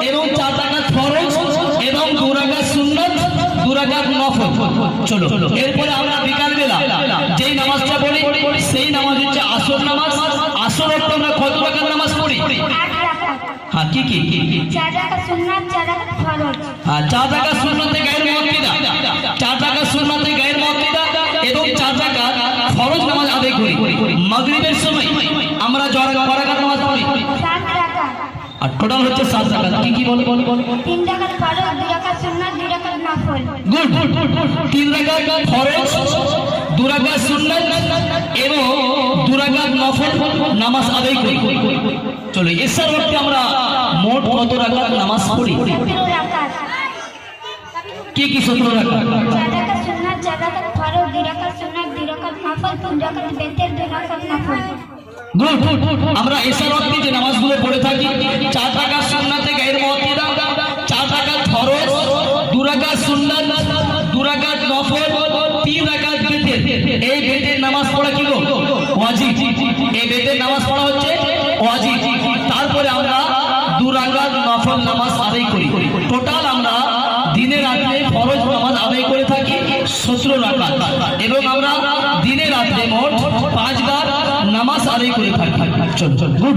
এবং 4 রাকাত ফরজ এবং 2 রাকাত সুন্নাত 2 রাকাত নফল। চলো এরপরে আমরা বিকাল বেলা যেই নামাজটা পড়ি সেই নামাজ হচ্ছে আসর নামাজ। আসর অর্থে আমরা কত রাকাত নামাজ পড়ি? 8 রাকাত। হ্যাঁ কি 4 রাকাত সুন্নাত 4 রাকাত ফরজ। হ্যাঁ 4 রাকাত সুন্নাতে গায়ের মুআক্কিদা, 4 রাকাত সুন্নাতে গায়ের মুআক্কিদা এবং 4 রাকাত ফরজ নামাজ আদায় করি। মাগরিবের সময় আমরা কয় রাকাত নামাজ পড়ি? 7 রাকাত। আর টোটাল হচ্ছে 7 রাকাত। কি বল 3 রাকাত ফরজ 2 রাকাত সুন্নাত 2 রাকাত নফল। গুড। 3 রাকাত ফরজ 2 রাকাত সুন্নাত এবং 2 রাকাত নফল নামাজ আদায় করি। চলো এসার ওয়াক্তে আমরা মোট কত রাকাত নামাজ পড়ি? 17 রাকাত। কি 17 রাকাত? 4 রাকাত সুন্নাত 4 রাকাত ফরজ 2 রাকাত সুন্নাত 2 রাকাত নফল 3 রাকাত বেতের 2 রাকাত নফল। গুড। আমরা এসার ওয়াক্তে যে নামাজগুলো পড়ে থাকি 4 রাকাত সুন্নাতে গায়ের মুআক্কিদা, 4 রাকাত ফরজ, 2 রাকাত সুন্নাত, 2 রাকাত নফল, 3 রাকাত বেতের। এই বেতের নামাজ পড়া কি গো? ওয়াজিব। এই বেতের নামাজ পড়া হচ্ছে ওয়াজিব। তারপরে আমরা 2 রাকাত নফল নামাজ আদায় করি। টোটাল আমরা দিনে রাতে ফরজ নামাজ আদায় করে থাকি 17 রাকাত এবং আমরা দিনে রাতে মোট 5 বার নামাজ আদায় করে থাকি। চল গুড।